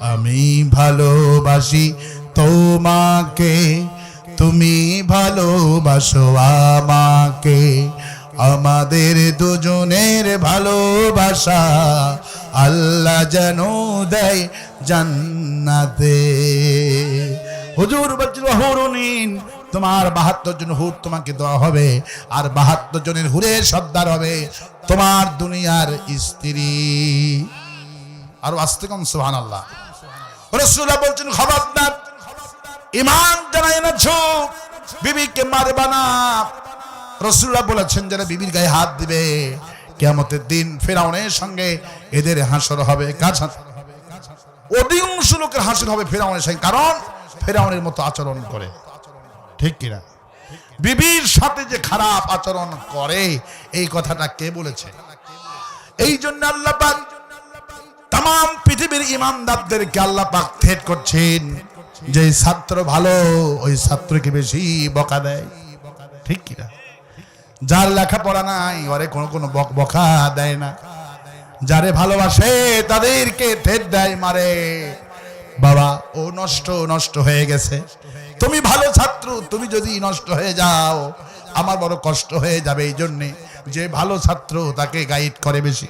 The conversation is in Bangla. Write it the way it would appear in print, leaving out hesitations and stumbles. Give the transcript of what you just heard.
আমি ভালোবাসি তোমাকে, তুমি ভালোবাসো আমাকে। আমাদের দুজনের ভালোবাসা আল্লাহ যেন দেয় জান্নাতে। হুজুর বলছিল হুরুনিন, তোমার 72 জন হুর তোমাকে দেওয়া হবে, আর 72 জনের হুরের সর্দার হবে তোমার দুনিয়ার স্ত্রী। আর আস্তে কম সুবহানাল্লাহ। রাসূলুল্লাহ বলছেন খবরদার, ঈমান জানা এনেছো, বিবিকে মারবা না। রাসূলুল্লাহ বলেছেন যারা বিবির গায়ে হাত দিবে কিয়ামতের দিন ফিরআউনের সঙ্গে এদের হাসর হবে। কার সাথে? অধিকাংশ লোকের হাসর হবে ফিরআউনের সঙ্গে, কারণ ফিরআউনের মতো আচরণ করে। ঠিক কিনা? বিবির সাথে যে খারাপ আচরণ করে এই কথাটা কে বলেছে? এই জন্য আল্লাহ পাক तमाम পৃথিবীর ইমানদারদেরকে আল্লাহ পাক থ্রেট করছেন যে ছাত্র ভালো ওই ছাত্রকে বেশি বকা দেয়। ঠিক কিনা? যার লেখাপড়া নাই ওরে কোনো বকা দেয় না, যারে ভালোবাসে তাদেরকে থ্রেট দেয়, মারে। বাবা ও নষ্ট হয়ে গেছে, তুমি ভালো ছাত্র, তুমি যদি নষ্ট হয়ে যাও আমার বড় কষ্ট হয়ে যাবে। এই জন্যে যে ভালো ছাত্র তাকে গাইড করে বেশি।